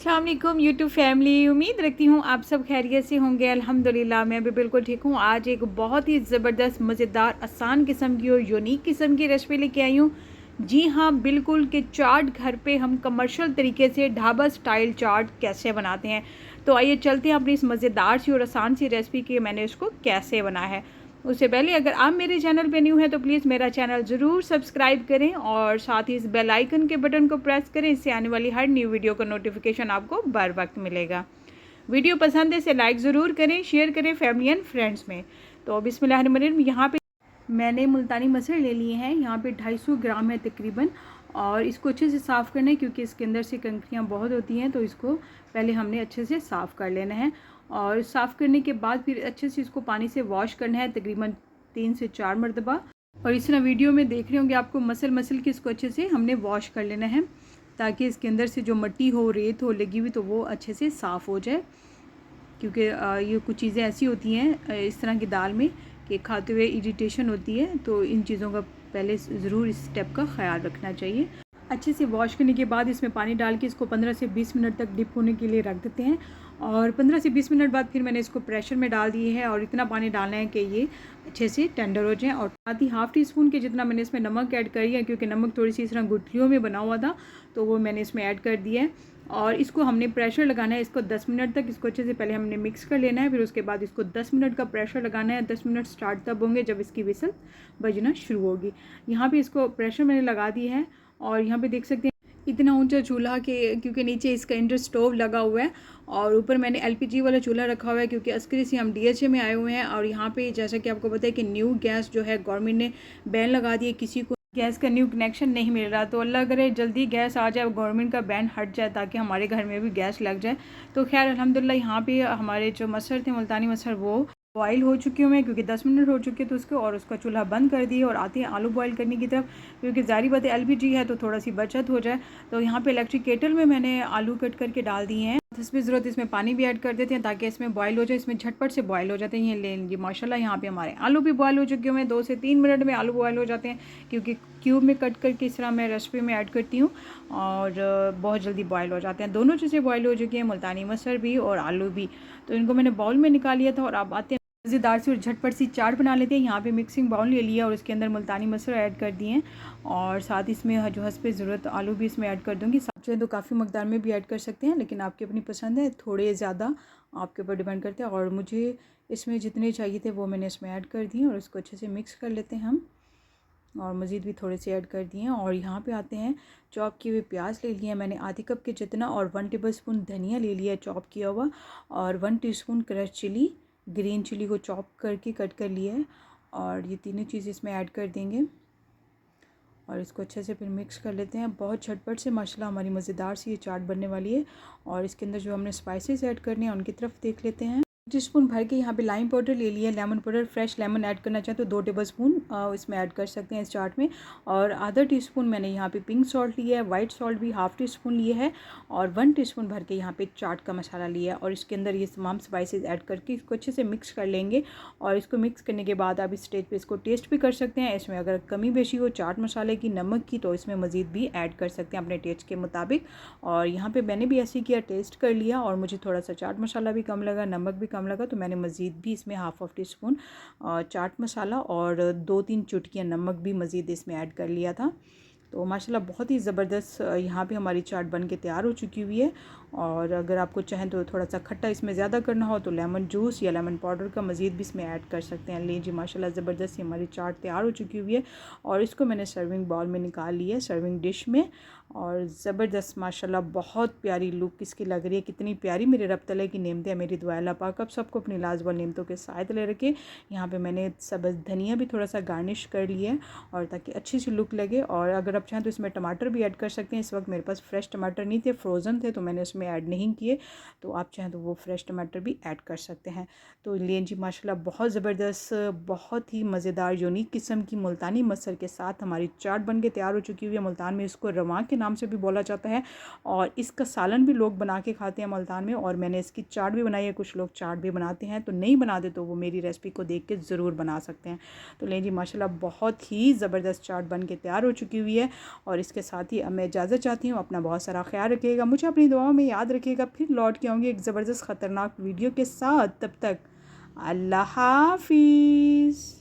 अस्सलाम वालेकुम YouTube family. उम्मीद रखती हूँ आप सब खैरियत से होंगे। अल्हम्दुलिल्लाह मैं भी बिल्कुल ठीक हूँ। आज एक बहुत ही ज़बरदस्त, मज़ेदार, आसान किस्म की और यूनिक किस्म की रेसिपी लेके आई हूँ। जी हाँ, बिल्कुल कि चाट घर पे हम कमर्शियल तरीके से ढाबा स्टाइल चाट कैसे बनाते हैं। तो आइए चलते हैं अपनी इस मज़ेदार सी और आसान सी रेसिपी की मैंने इसको कैसे बनाया है। उससे पहले अगर आप मेरे चैनल पे न्यू हैं तो प्लीज़ मेरा चैनल ज़रूर सब्सक्राइब करें और साथ ही इस बेल आइकन के बटन को प्रेस करें। इससे आने वाली हर न्यू वीडियो का नोटिफिकेशन आपको बर वक्त मिलेगा। वीडियो पसंद है इसे लाइक ज़रूर करें, शेयर करें फैमिली एंड फ्रेंड्स में। तो बिस्मिल्लाहिर्रहमानिर्रहीम। यहाँ पे मैंने मुल्तानी मसर ले लिए हैं। यहाँ पे 250 ग्राम है तकरीबन। और इसको अच्छे से साफ़ करना है क्योंकि इसके अंदर से कंकरियाँ बहुत होती हैं, तो इसको पहले हमने अच्छे से साफ़ कर लेना है। और साफ़ करने के बाद फिर अच्छे से इसको पानी से वॉश करना है तकरीबन 3 से 4 मरतबा। और इस तरह वीडियो में देख रहे होंगे आपको मसल के इसको अच्छे से हमने वॉश कर लेना है ताकि इसके अंदर से जो मिट्टी हो, रेत हो लगी हुई, तो वो अच्छे से साफ़ हो जाए। क्योंकि ये कुछ चीज़ें ऐसी होती हैं इस तरह की दाल में कि खाते हुए इरिटेशन होती है, तो इन चीज़ों का पहले ज़रूर इस स्टेप का ख्याल रखना चाहिए। अच्छे से वॉश करने के बाद इसमें पानी डाल के इसको 15 से 20 मिनट तक डिप होने के लिए रख देते हैं। और 15 से 20 मिनट बाद फिर मैंने इसको प्रेशर में डाल दिए है और इतना पानी डालना है कि ये अच्छे से टेंडर हो जाए। और साथ ही हाफ़ टी स्पून के जितना मैंने इसमें नमक ऐड करी है, क्योंकि नमक थोड़ी सी इस तरह गुठलियों में बना हुआ था, तो वो मैंने इसमें ऐड कर दिया है। और इसको हमने प्रेशर लगाना है। इसको 10 मिनट तक इसको अच्छे से पहले हमने मिक्स कर लेना है। फिर उसके बाद इसको 10 मिनट का प्रेशर लगाना है। 10 मिनट स्टार्ट तब होंगे जब इसकी विसल बजना शुरू होगी। यहाँ पे इसको प्रेशर मैंने लगा दिया है। और यहाँ पे देख सकते हैं इतना ऊंचा चूल्हा के, क्योंकि नीचे इसका इंडर स्टोव लगा हुआ है और ऊपर मैंने एलपीजी वाला चूल्हा रखा हुआ है, क्योंकि अस्करी से हम डीएचए में आए हुए हैं। और यहाँ पे जैसा कि आपको पता है कि न्यू गैस जो है गवर्नमेंट ने बैन लगा दी है, किसी को गैस का न्यू कनेक्शन नहीं मिल रहा। तो अल्लाह करे जल्दी गैस आ जाए, गवर्नमेंट का बैन हट जाए ताकि हमारे घर में भी गैस लग जाए। तो खैर अल्हम्दुलिल्लाह यहाँ पे हमारे जो मसर थे, मुल्तानी मसर, वो बॉयल हो चुके हुए हैं, क्योंकि 10 मिनट हो चुके थे उसको। और उसका चूल्हा बंद कर दिए और आते हैं आलू बॉयल करने की तरफ, क्योंकि ज़ाहिर बात है एलपीजी है तो थोड़ा सी बचत हो जाए। तो यहाँ पे इलेक्ट्रिक केटल में मैंने आलू कट करके डाल दिए हैं। इसमें ज़रूरत इसमें पानी भी ऐड कर देते हैं ताकि इसमें बॉयल हो जाए। इसमें झटपट से बॉयल हो जाते हैं। ये ले लीजिए माशाल्लाह यहाँ पे हमारे आलू भी बॉयल हो चुके हुए हैं। 2 से 3 मिनट में आलू बॉयल हो जाते हैं, क्योंकि क्यूब में कट करके इस तरह मैं रेसिपी में ऐड करती हूँ और बहुत जल्दी बॉयल हो जाते हैं। दोनों चीज़ें बॉयल हो चुकी हैं, मुल्तानी मसर भी और आलू भी। तो इनको मैंने बाउल में निकाल लिया था। और अब आते हैं मज़ेदार सी और झटपट सी चाट बना लेते हैं। यहाँ पे मिक्सिंग बाउल ले लिया और उसके अंदर मुल्तानी मसर ऐड कर दिए हैं और साथ इसमें जो हस्बे ज़रूरत आलू भी इसमें ऐड कर दूँगी। साथ चाहे तो काफ़ी मकदार में भी ऐड कर सकते हैं, लेकिन आपकी अपनी पसंद है, थोड़े ज़्यादा आपके ऊपर डिपेंड करते हैं। और मुझे इसमें जितने चाहिए थे वो मैंने इसमें ऐड कर दिए और इसको अच्छे से मिक्स कर लेते हैं हम। और मज़ीद भी थोड़े से ऐड कर दिए हैं। और यहाँ पे आते हैं, चॉप किए हुए प्याज ले लिए हैं मैंने आधे कप के जितना, और 1 टेबलस्पून धनिया ले लिया है चॉप किया हुआ, और 1 teaspoon crush chilli, green chilli को चॉप करके कट कर लिया है। और ये तीनों चीज़ इसमें ऐड कर देंगे और इसको अच्छे से फिर मिक्स कर लेते हैं। बहुत झटपट से माशाल्लाह हमारी मज़ेदार सी ये चाट बनने वाली है। और इसके अंदर जो हमने स्पाइसेस ऐड करने हैं उनकी तरफ देख लेते हैं। टीस्पून भर के यहाँ पे लाइम पाउडर ले लिया, lemon powder, fresh lemon add करना चाहें तो 2 टेबलस्पून इसमें ऐड कर सकते हैं इस चाट में। और आधा टीस्पून मैंने यहाँ पे पिंक सॉल्ट लिया है, वाइट सॉल्ट भी हाफ़ टी स्पून लिए है, और 1 टीस्पून भर के यहाँ पे चाट का मसाला लिया है। और इसके अंदर ये तमाम स्पाइसेस ऐड करके इसको अच्छे से मिक्स कर लेंगे। और इसको मिक्स करने के बाद आप इस स्टेज पर इसको टेस्ट भी कर सकते हैं। इसमें अगर कमी बेशी हो चाट मसाले की, नमक की, तो इसमें मज़ीद भी ऐड कर सकते हैं अपने टेस्ट के मुताबिक। और यहाँ पर मैंने भी ऐसे किया, टेस्ट कर लिया और मुझे थोड़ा सा चाट मसाला भी कम लगा, नमक भी कम लगा, तो मैंने मज़ीद भी इसमें half tea spoon chaat masala और 2-3 चुटकियाँ नमक भी मज़ीद इसमें ऐड कर लिया था। तो माशाल्लाह बहुत ही ज़बरदस्त यहाँ पे हमारी चाट बन के तैयार हो चुकी हुई है। और अगर आपको चाहें तो थोड़ा सा खट्टा इसमें ज़्यादा करना हो तो लेमन जूस या लेमन पाउडर का मज़ीद भी इसमें ऐड कर सकते हैं। लीजिए माशाल्लाह ज़बरदस्त हमारी चाट तैयार हो चुकी हुई है। और इसको मैंने सर्विंग बाउल में निकाल लिया है, सर्विंग डिश में। और ज़बरदस्त माशाल्लाह बहुत प्यारी लुक इसकी लग रही है। कितनी प्यारी मेरे रब तआला की नेमतें हैं। मेरी दुआ अल्लाह पाक आप सबको अपनी लाजवाब नेमतों के साए तले रखे। यहाँ पे मैंने सब्ज़ धनिया भी थोड़ा सा गार्निश कर लिया है और ताकि अच्छी सी लुक लगे। और अगर आप चाहें तो इसमें टमाटर भी ऐड कर सकते हैं। इस वक्त मेरे पास फ्रेश टमाटर नहीं थे, फ्रोज़न थे, तो मैंने उसमें ऐड नहीं किए। तो आप चाहें तो वो फ्रेश टमाटर भी ऐड कर सकते हैं। तो लें जी माशाल्लाह बहुत ज़बरदस्त, बहुत ही मज़ेदार यूनिक किस्म की मुल्तानी मसर के साथ हमारी चाट बन के तैयार हो चुकी हुई है। मुल्तान में इसको रवां के नाम से भी बोला जाता है और इसका सालन भी लोग बना के खाते हैं मुल्तान में। और मैंने इसकी चाट भी बनाई है, कुछ लोग चाट भी बनाते हैं, तो नहीं बनाते तो वो मेरी रेसिपी को देख के ज़रूर बना सकते हैं। तो लें जी माशाल्लाह बहुत ही ज़बरदस्त चाट बन के तैयार हो चुकी हुई है। है। और इसके साथ ही अब मैं इजाज़त चाहती हूँ। अपना बहुत सारा ख्याल रखिएगा, मुझे अपनी दुआओं में याद रखिएगा। फिर लौट के आऊँगी एक ज़बरदस्त ख़तरनाक वीडियो के साथ। तब तक अल्लाह हाफ़िज़।